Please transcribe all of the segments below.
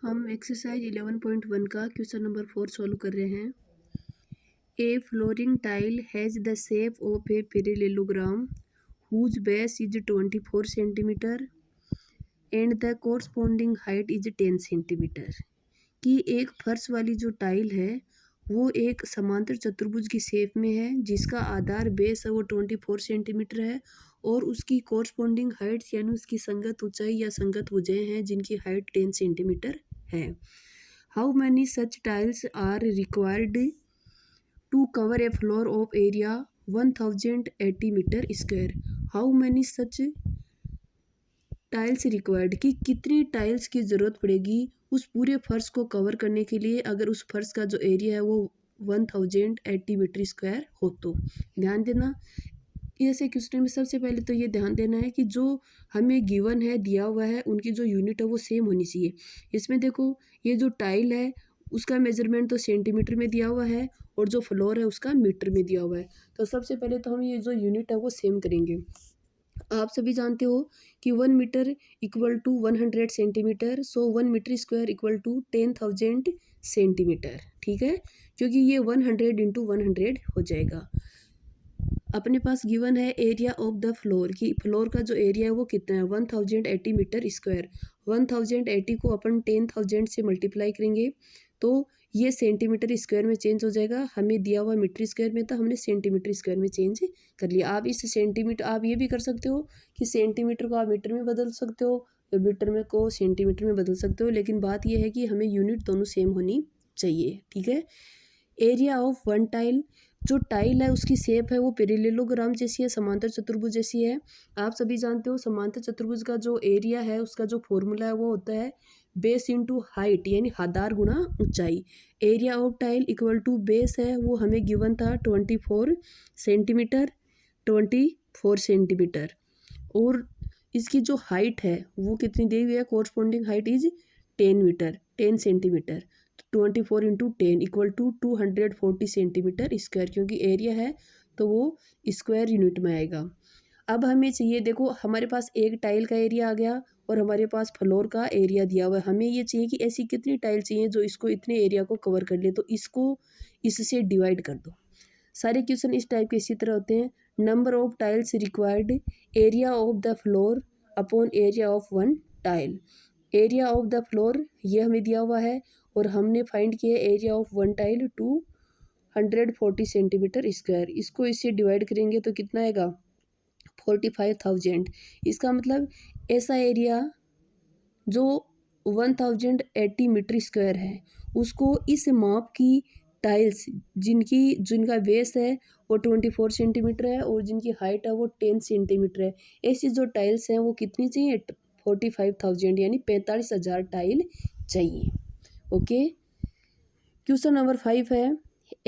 हम एक्सरसाइज 11.1 का question number 4 solve कर रहे हैं। A flooring tile has the shape of a parallelogram whose base is 24 centimetre and the corresponding height is 10 centimetre. कि एक फर्श वाली जो टाइल है वो एक समांतर चतुर्भुज की शेप में है जिसका आधार बेस है वो 24 सेंटीमीटर है और उसकी कोरस्पॉन्डिंग हाइट्स यानी उसकी संगत ऊंचाई या संगत भुजाएं हैं जिनकी हाइट 10 सेंटीमीटर है। How many such tiles are required to cover a floor of area 1080 metre square. How many such tiles required कि कितनी टाइल्स की ज़रूरत पड़ेगी उस पूरे फर्श को कवर करने के लिए अगर उस फर्श का जो एरिया है वो 1080 मीटर स्क्वायर हो। तो ध्यान देना ऐसे क्वेश्चन में सबसे पहले तो ये ध्यान देना है कि जो हमें गिवन है दिया हुआ है उनकी जो यूनिट है वो सेम होनी चाहिए। इसमें देखो ये जो टाइल है उसका मेजरमेंट तो सेंटीमीटर में दिया हुआ है और जो फ्लोर है उसका मीटर में दिया हुआ है। तो सबसे पहले तो हम ये जो यूनिट है वो सेम करेंगे। आप सभी जानते हो कि 1 metre equal to 100 centimetre, so 1 metre square equal to 10,000 centimetre. ठीक है, क्योंकि ये 100 इंटू 100 हो जाएगा। अपने पास गिवन है एरिया ऑफ द फ्लोर कि फ्लोर का जो एरिया है वो कितना है 1080 मीटर स्क्वायर। 1080 को अपन 10,000 से मल्टीप्लाई करेंगे तो ये सेंटीमीटर स्क्वायर में चेंज हो जाएगा। हमें दिया हुआ मीटर स्क्वायर में था, हमने सेंटीमीटर स्क्वायर में चेंज कर लिया। आप इस सेंटीमीटर आप ये भी कर सकते हो कि सेंटीमीटर को आप मीटर में बदल सकते हो, मीटर में को सेंटीमीटर में बदल सकते हो, लेकिन बात यह है कि हमें यूनिट दोनों सेम होनी चाहिए। ठीक है, एरिया ऑफ वन टाइल, जो टाइल है उसकी शेप है वो पैरेललोग्राम जैसी है, समांतर चतुर्भुज जैसी है। आप सभी जानते हो समांतर चतुर्भुज का जो एरिया है उसका जो फॉर्मूला है वो होता है बेस इंटू हाइट यानी आधार गुणा ऊंचाई। Area of tile equal to base है वो हमें गिवन था 24 सेंटीमीटर, 24 सेंटीमीटर, और इसकी जो हाइट है वो कितनी दी हुई है, corresponding height is 10 metre, 10 centimetre. 24 into 10 equal to 240 centimetre square, क्योंकि एरिया है तो वो स्क्वायर यूनिट में आएगा। अब हमें चाहिए, देखो हमारे पास एक टाइल का एरिया आ गया और हमारे पास फ्लोर का एरिया दिया हुआ है। हमें ये चाहिए कि ऐसी कितनी टाइल चाहिए जो इसको इतने एरिया को कवर कर ले, तो इसको इससे डिवाइड कर दो। सारे क्वेश्चन इस टाइप के इसी तरह होते हैं। Number of tiles required, area of the floor upon area of one tile. Area of the floor ये हमें दिया हुआ है और हमने फाइंड किया area of one tile 240 centimetre square. इसको इससे डिवाइड करेंगे तो कितना आएगा 45,000। इसका मतलब ऐसा एरिया जो 1080 मीटर स्क्वायर है उसको इस माप की टाइल्स जिनका बेस है वो 24 सेंटीमीटर है और जिनकी हाइट है वो 10 सेंटीमीटर है, ऐसी जो टाइल्स हैं वो कितनी चाहिए 45,000 यानी 45,000 टाइल चाहिए। ओके, क्वेश्चन नंबर 5 है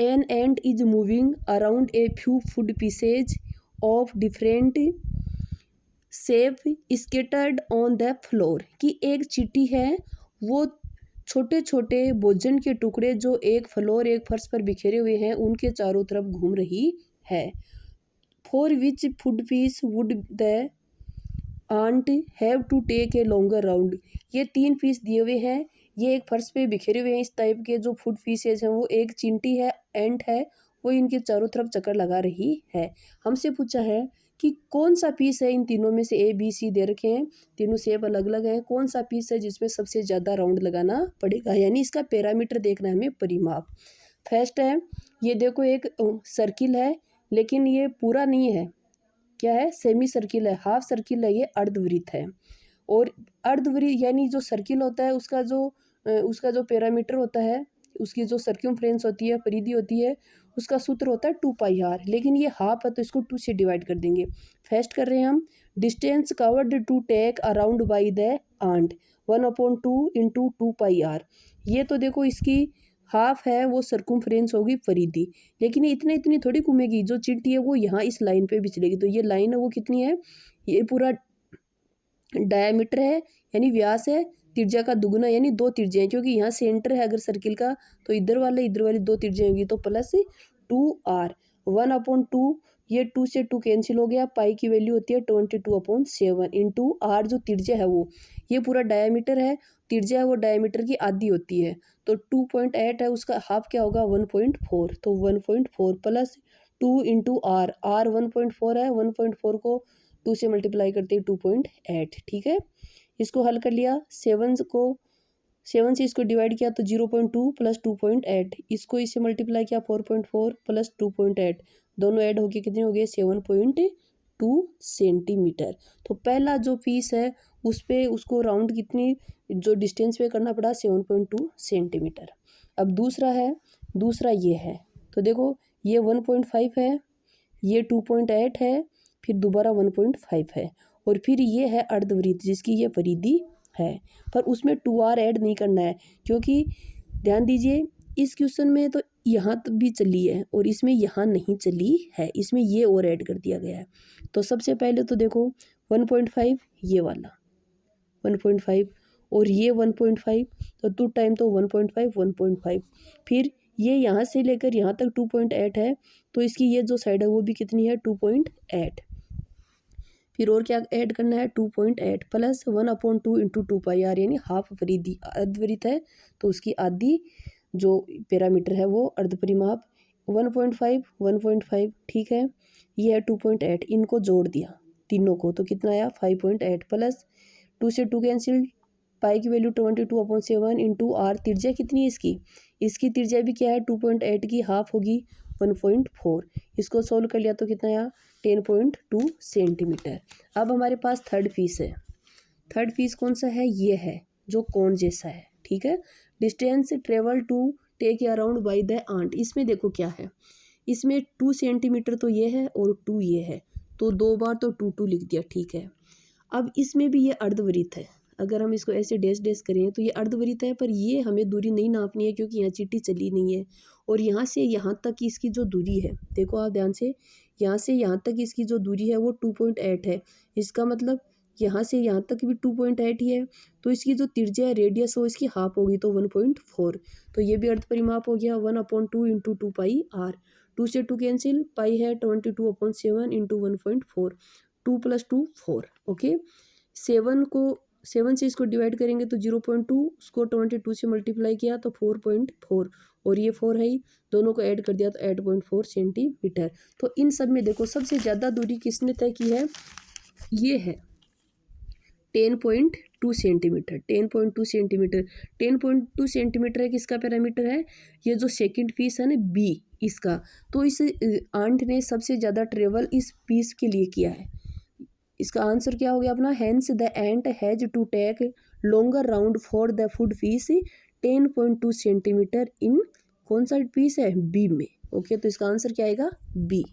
an ant is moving around a few food pieces of different सेव स्केटर्ड ऑन द फ्लोर। कि एक चींटी है वो छोटे छोटे भोजन के टुकड़े जो एक फ्लोर एक फर्श पर बिखेरे हुए हैं उनके चारों तरफ घूम रही है। For which food piece would the ant have to take a longer round. ये 3 पीस दिए हुए हैं, ये एक फर्श पे बिखरे हुए हैं। इस टाइप के जो फूड पीसेज हैं वो एक चींटी है, एंट है, वो इनके चारों तरफ चक्कर लगा रही है। हमसे पूछा है कि कौन सा पीस है, इन तीनों में से ए बी सी दे रखे हैं, तीनों शेप अलग अलग हैं, कौन सा पीस है जिसमें सबसे ज़्यादा राउंड लगाना पड़ेगा, यानी इसका पैरामीटर देखना है हमें, परिमाप। फर्स्ट है ये देखो एक सर्किल है लेकिन ये पूरा नहीं है, क्या है सेमी सर्किल है, हाफ सर्किल है, ये अर्धवृत्त है। और अर्धवृत्त यानी जो सर्किल होता है उसका जो पैरामीटर होता है, उसकी जो सर्क्यूम्फ्रेंस होती है, परिधि होती है, उसका सूत्र होता है 2πr, लेकिन ये हाफ है तो इसको 2 से डिवाइड कर देंगे। फर्स्ट कर रहे हैं हम distance covered to take around by the ant 1/2 into 2πr। ये तो देखो इसकी हाफ है वो सर्कमफ्रेंस होगी परिधि, लेकिन ये इतनी थोड़ी घूमेगी, जो चींटी है वो यहाँ इस लाइन पे भी चलेगी। तो ये लाइन है वो कितनी है, ये पूरा डायामीटर है यानी व्यास है, त्रिज्या का दुगुना यानी 2 त्रिज्या है, क्योंकि यहाँ सेंटर है अगर सर्किल का तो इधर वाली 2 त्रिज्या होगी, तो प्लस 2r 1/2, ये 2 से 2 कैंसिल हो गया, पाई की वैल्यू होती है 22/7 इंटू आर जो त्रिज्या है वो, ये पूरा डायामीटर है त्रिज्या है वो डायमीटर की आधी होती है, तो 2.8 है उसका हाफ क्या होगा 1.4, तो 1.4 प्लस 2 इंटू आर, आर 1.4 है, 1.4 को 2 से मल्टीप्लाई करते हैं 2.8, ठीक है। इसको हल कर लिया, 7 से इसको डिवाइड किया तो 0.2 प्लस 2.8, इसको इससे मल्टीप्लाई किया 4.4 प्लस 2.8, दोनों ऐड होके कितने हो गए 7.2 सेंटीमीटर। तो पहला जो पीस है उस पे उसको राउंड कितनी जो डिस्टेंस पे करना पड़ा 7.2 सेंटीमीटर। अब दूसरा है, दूसरा ये है, तो देखो ये 1.5 है, ये 2.8 है, फिर दोबारा 1.5 है, और फिर ये है अर्धवृत्त जिसकी ये परिधि है, पर उसमें 2r ऐड नहीं करना है, क्योंकि ध्यान दीजिए इस क्वेश्चन में तो यहाँ तक भी चली है और इसमें यहाँ नहीं चली है, इसमें ये और ऐड कर दिया गया है। तो सबसे पहले तो देखो 1.5 ये वाला 1.5 और ये 1.5, तो 2 टाइम तो 1.5, फिर ये यहाँ से लेकर यहाँ तक 2.8 है, तो इसकी ये जो साइड है वो भी कितनी है 2.8, फिर और क्या ऐड करना है 2.8 प्लस 1/2 इंटू 2 पाई आर, यानी हाफ परिधि अर्धवृत्त है तो उसकी आधी जो पैरामीटर है वो अर्धपरिमाप 1.5, ठीक है। ये है 2.8, इनको जोड़ दिया तीनों को तो कितना आया 5.8 प्लस 2 से 2 कैंसिल, पाई की वैल्यू 22/7 इंटू आर, त्रिज्या कितनी है इसकी त्रिज्या भी क्या है 2.8 की हाफ होगी 1.4, इसको सोल्व कर लिया तो कितना आया 10.2 सेंटीमीटर। अब हमारे पास थर्ड पीस है, थर्ड पीस कौन सा है, ये है जो कोन जैसा है, ठीक है। Distance travel to take around by the ant, इसमें देखो क्या है, इसमें 2 सेंटीमीटर तो ये है और 2 ये है, तो 2 बार तो 2 लिख दिया, ठीक है। अब इसमें भी ये अर्धवृत्त है, अगर हम इसको ऐसे डैश डैश करें तो ये अर्धवृत्त है, पर ये हमें दूरी नहीं नापनी है क्योंकि यहाँ चीटी चली नहीं है, और यहाँ से यहाँ तक इसकी जो दूरी है देखो आप ध्यान से, यहाँ से यहाँ तक इसकी जो दूरी है वो 2.8 है, इसका मतलब यहाँ से यहाँ तक भी 2.8 ही है, तो इसकी जो त्रिज्या है रेडियस वो इसकी हाफ होगी तो 1.4, तो ये भी अर्धपरिमाप हो गया 1/2 इंटू 2 पाई आर, 2 से 2 कैंसिल, पाई है 22/7 इंटू 1.4, 2 + 2 4, ओके। 7 से इसको डिवाइड करेंगे तो 0.2, उसको 22 से मल्टीप्लाई किया तो 4.4, और ये 4 है ही, दोनों को ऐड कर दिया तो 8.4 सेंटीमीटर। तो इन सब में देखो सबसे ज़्यादा दूरी किसने तय की है, ये है 10.2 सेंटीमीटर, 10.2 सेंटीमीटर, 10.2 सेंटीमीटर है किसका पैरामीटर है, ये जो सेकंड पीस है ना बी इसका, तो इस आंट ने सबसे ज़्यादा ट्रेवल इस पीस के लिए किया है। इसका आंसर क्या हो गया अपना, hence the ant has to take longer round for the food piece 10.2 centimetre in कौन सा पीस है बी में, ओके। तो इसका आंसर क्या आएगा बी।